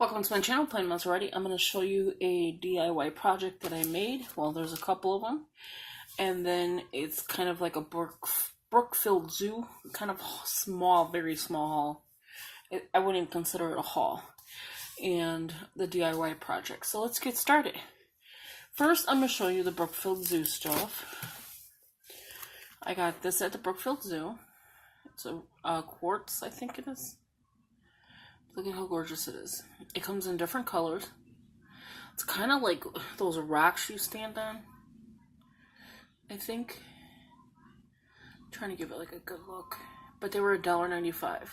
Welcome to my channel, Plain Maserati. I'm going to show you a DIY project that I made. Well, there's a couple of them. And then it's kind of like a Brookfield Zoo, kind of small, very small haul. I wouldn't even consider it a haul. And the DIY project. So let's get started. First, I'm going to show you the Brookfield Zoo stuff. I got this at the Brookfield Zoo. It's a quartz, I think it is. Look at how gorgeous it is. It comes in different colors. It's kind of like those rocks you stand on, I think. I'm trying to give it like a good look. But they were $1.95.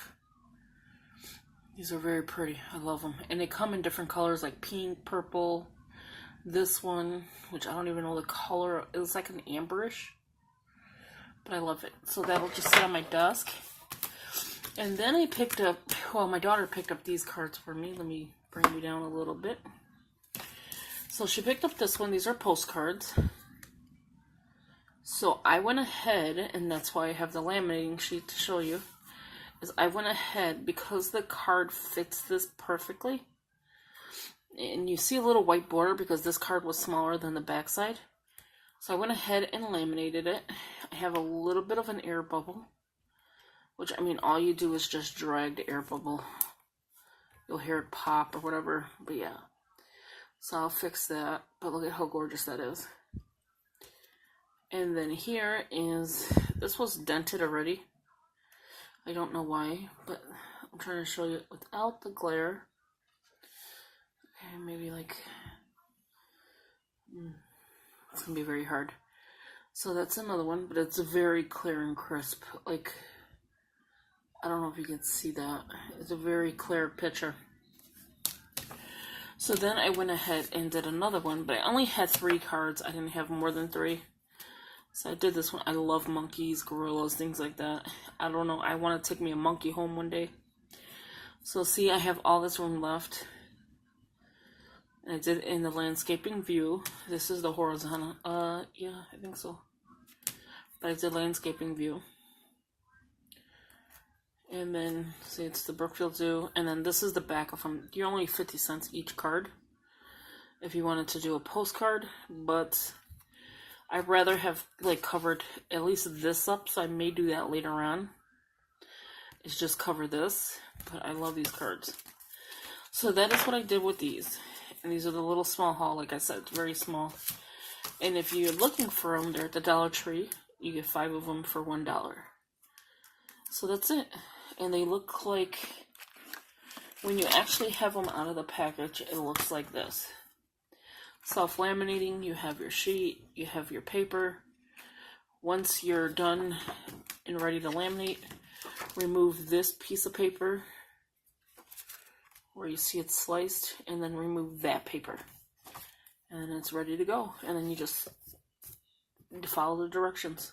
These are very pretty. I love them. And they come in different colors like pink, purple. This one, which I don't even know the color. It was like an amberish. But I love it. So that'll just sit on my desk. And then I picked up, well, my daughter picked up these cards for me. Let me bring you down a little bit. So she picked up this one. These are postcards. So I went ahead, and that's why I have the laminating sheet to show you, is I went ahead, because the card fits this perfectly, and you see a little white border because this card was smaller than the back side. So I went ahead and laminated it. I have a little bit of an air bubble. Which, I mean, all you do is just drag the air bubble. You'll hear it pop or whatever. But yeah. So I'll fix that. But look at how gorgeous that is. And then here is... This was dented already. I don't know why. But I'm trying to show you without the glare. Okay, maybe like... It's going to be very hard. So that's another one. But it's very clear and crisp. Like... I don't know if you can see that. It's a very clear picture. So then I went ahead and did another one, but I only had 3 cards. I didn't have more than 3. So I did this one. I love monkeys, gorillas, things like that. I don't know. I want to take me a monkey home one day. So see, I have all this room left. And I did it in the landscaping view. This is the horizontal. Yeah, I think so. But I did landscaping view. And then, see, it's the Brookfield Zoo. And then this is the back of them. You're only 50 cents each card if you wanted to do a postcard. But I'd rather have, like, covered at least this up. So I may do that later on. It's just cover this. But I love these cards. So that is what I did with these. And these are the little small haul. Like I said, it's very small. And if you're looking for them, they're at the Dollar Tree. You get 5 of them for $1. So that's it. And they look like, when you actually have them out of the package, it looks like this. Self-laminating, you have your sheet, you have your paper. Once you're done and ready to laminate, remove this piece of paper where you see it sliced, and then remove that paper. And it's ready to go. And then you just follow the directions.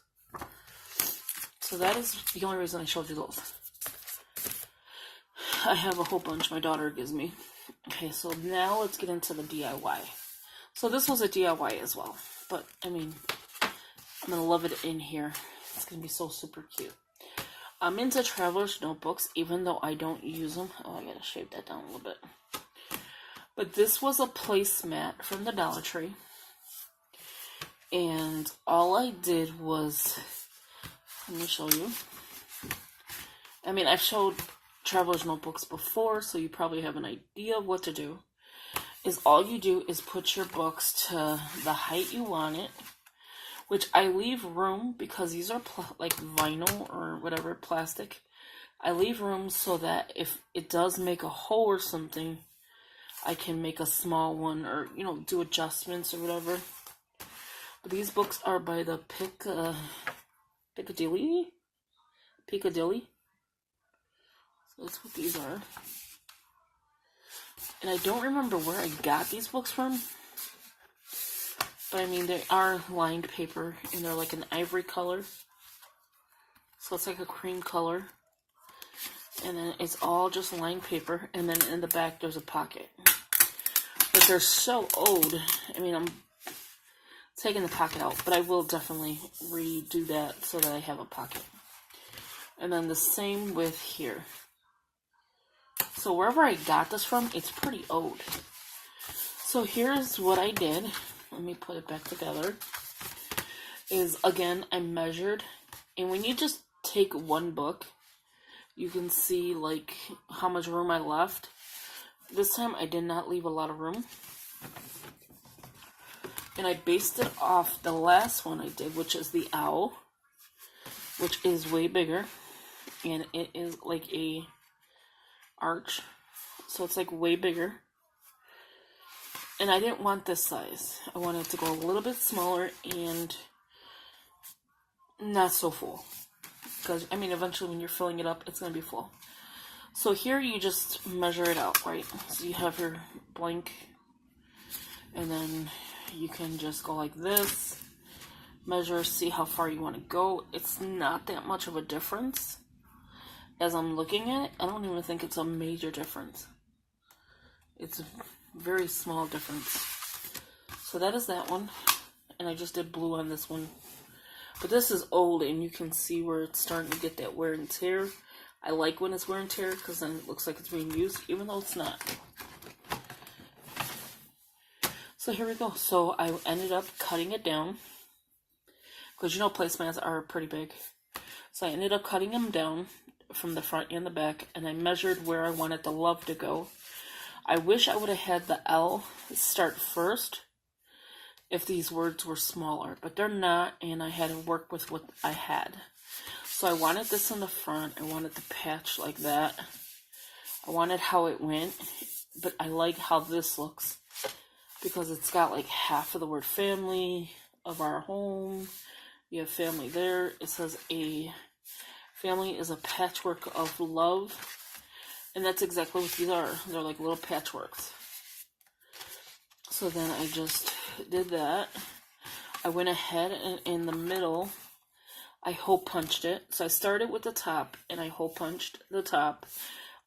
So that is the only reason I showed you those. I have a whole bunch my daughter gives me. Okay, so now let's get into the DIY. So this was a DIY as well. But, I mean, I'm going to love it in here. It's going to be so super cute. I'm into traveler's notebooks, even though I don't use them. Oh, I got to shave that down a little bit. But this was a placemat from the Dollar Tree. And all I did was... Let me show you. I mean, I've showed traveler's notebooks before, so you probably have an idea of what to do. Is all you do is put your books to the height you want it, which I leave room because these are like vinyl or whatever, plastic. I leave room so that if it does make a hole or something, I can make a small one or, you know, do adjustments or whatever. But these books are by the Piccadilly. So that's what these are. And I don't remember where I got these books from. But I mean, they are lined paper. And they're like an ivory color. So it's like a cream color. And then it's all just lined paper. And then in the back there's a pocket. But they're so old. I mean, I'm taking the pocket out, but I will definitely redo that so that I have a pocket. And then the same with here. So wherever I got this from, it's pretty old. So here's what I did. Let me put it back together. Is again, I measured, and when you just take one book, you can see like how much room I left. This time I did not leave a lot of room. And I based it off the last one I did, which is the owl, which is way bigger. And it is like a arch. So it's like way bigger. And I didn't want this size. I wanted it to go a little bit smaller and not so full. Because, I mean, eventually when you're filling it up, it's going to be full. So here you just measure it out, right? So you have your blank. And then you can just go like this. Measure, see how far you want to go. It's not that much of a difference. As I'm looking at it, I don't even think it's a major difference. It's a very small difference. So that is that one. And I just did blue on this one. But this is old, and you can see where it's starting to get that wear and tear. I like when it's wear and tear, because then it looks like it's being used, even though it's not. So here we go. So I ended up cutting it down, because you know placemats are pretty big. So I ended up cutting them down from the front and the back, and I measured where I wanted the love to go. I wish I would have had the L start first if these words were smaller, but they're not, and I had to work with what I had. So I wanted this in the front. I wanted the patch like that. I wanted how it went, but I like how this looks because it's got like half of the word family of our home. You have family there. It says a family is a patchwork of love, and that's exactly what these are. They're like little patchworks. So then I just did that. I went ahead and in the middle, I hole punched it. So I started with the top and I hole punched the top.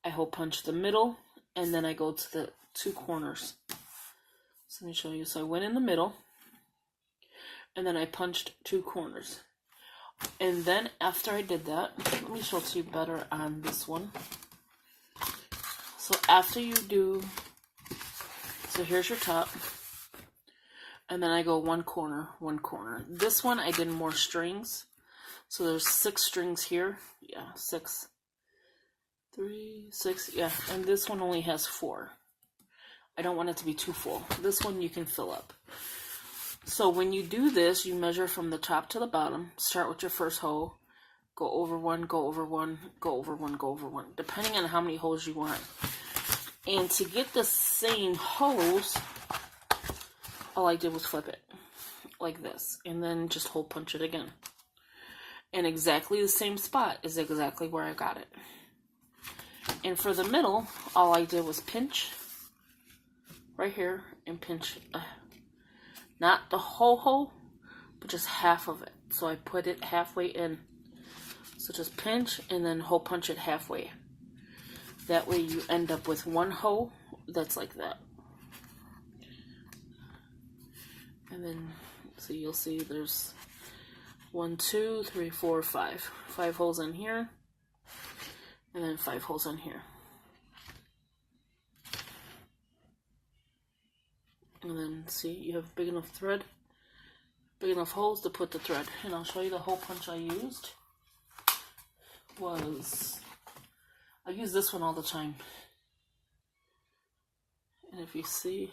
I hole punched the middle, and then I go to the two corners. So let me show you. So I went in the middle and then I punched two corners. And then after I did that, let me show it to you better on this one. So after you do, so here's your top. And then I go one corner, one corner. This one I did more strings. So there's 6 strings here. Yeah, 6. 3, 6, yeah. And this one only has 4. I don't want it to be too full. This one you can fill up. So when you do this, you measure from the top to the bottom. Start with your first hole. Go over one, go over one, go over one, go over one. Depending on how many holes you want. And to get the same holes, all I did was flip it like this, and then just hole punch it again. And exactly the same spot is exactly where I got it. And for the middle, all I did was pinch right here and pinch, not the whole hole, but just half of it. So I put it halfway in. So just pinch and then hole punch it halfway. That way you end up with one hole that's like that. And then, so you'll see there's 1, 2, 3, 4, 5. 5 holes in here. And then 5 holes in here. And then, see, you have big enough thread, big enough holes to put the thread. And I'll show you the hole punch I used. I use this one all the time. And if you see,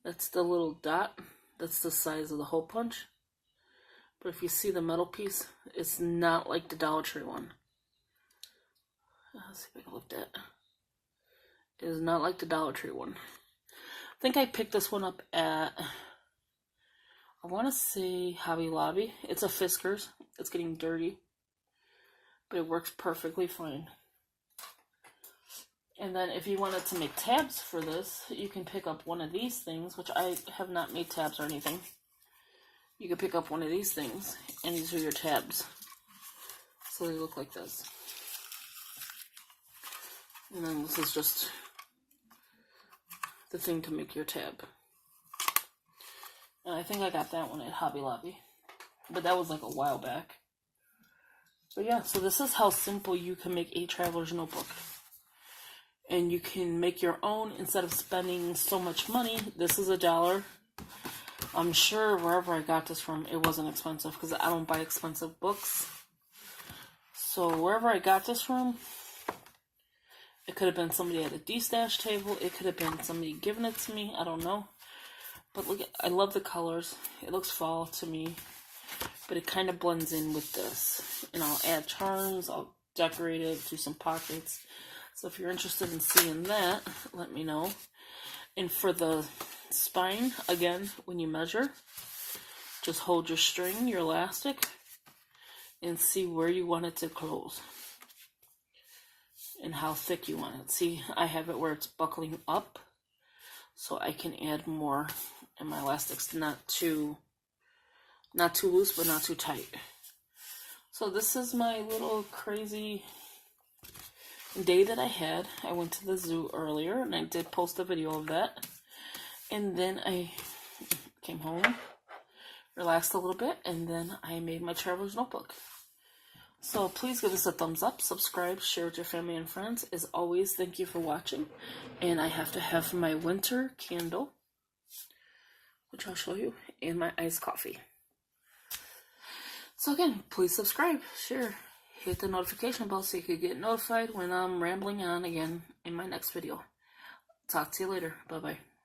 that's the little dot. That's the size of the hole punch. But if you see the metal piece, it's not like the Dollar Tree one. Let's see if I can look at it. It is not like the Dollar Tree one. I think I picked this one up at, I want to say Hobby Lobby. It's a Fiskars. It's getting dirty, but it works perfectly fine. And then if you wanted to make tabs for this, you can pick up one of these things, which I have not made tabs or anything. You can pick up one of these things, and these are your tabs. So they look like this. And then this is just the thing to make your tab. And I think I got that one at Hobby Lobby. But that was like a while back. But yeah, so this is how simple you can make a traveler's notebook. and you can make your own instead of spending so much money. This is $1. I'm sure wherever I got this from, it wasn't expensive because I don't buy expensive books. So wherever I got this from, it could have been somebody at a D-stash table. It could have been somebody giving it to me. I don't know. But look, I love the colors. It looks fall to me. But it kind of blends in with this. And I'll add charms. I'll decorate it, do some pockets. So if you're interested in seeing that, let me know. And for the spine, again, when you measure, just hold your string, your elastic, and see where you want it to close. And how thick you want it. See, I have it where it's buckling up, so I can add more, and my elastic's not too loose, but not too tight. So this is my little crazy day that I had. I went to the zoo earlier, and I did post a video of that. And then I came home, relaxed a little bit, and then I made my traveler's notebook. So please give us a thumbs up, subscribe, share with your family and friends. As always, thank you for watching. And I have to have my winter candle, which I'll show you, and my iced coffee. So again, please subscribe, share, hit the notification bell so you can get notified when I'm rambling on again in my next video. Talk to you later. Bye-bye.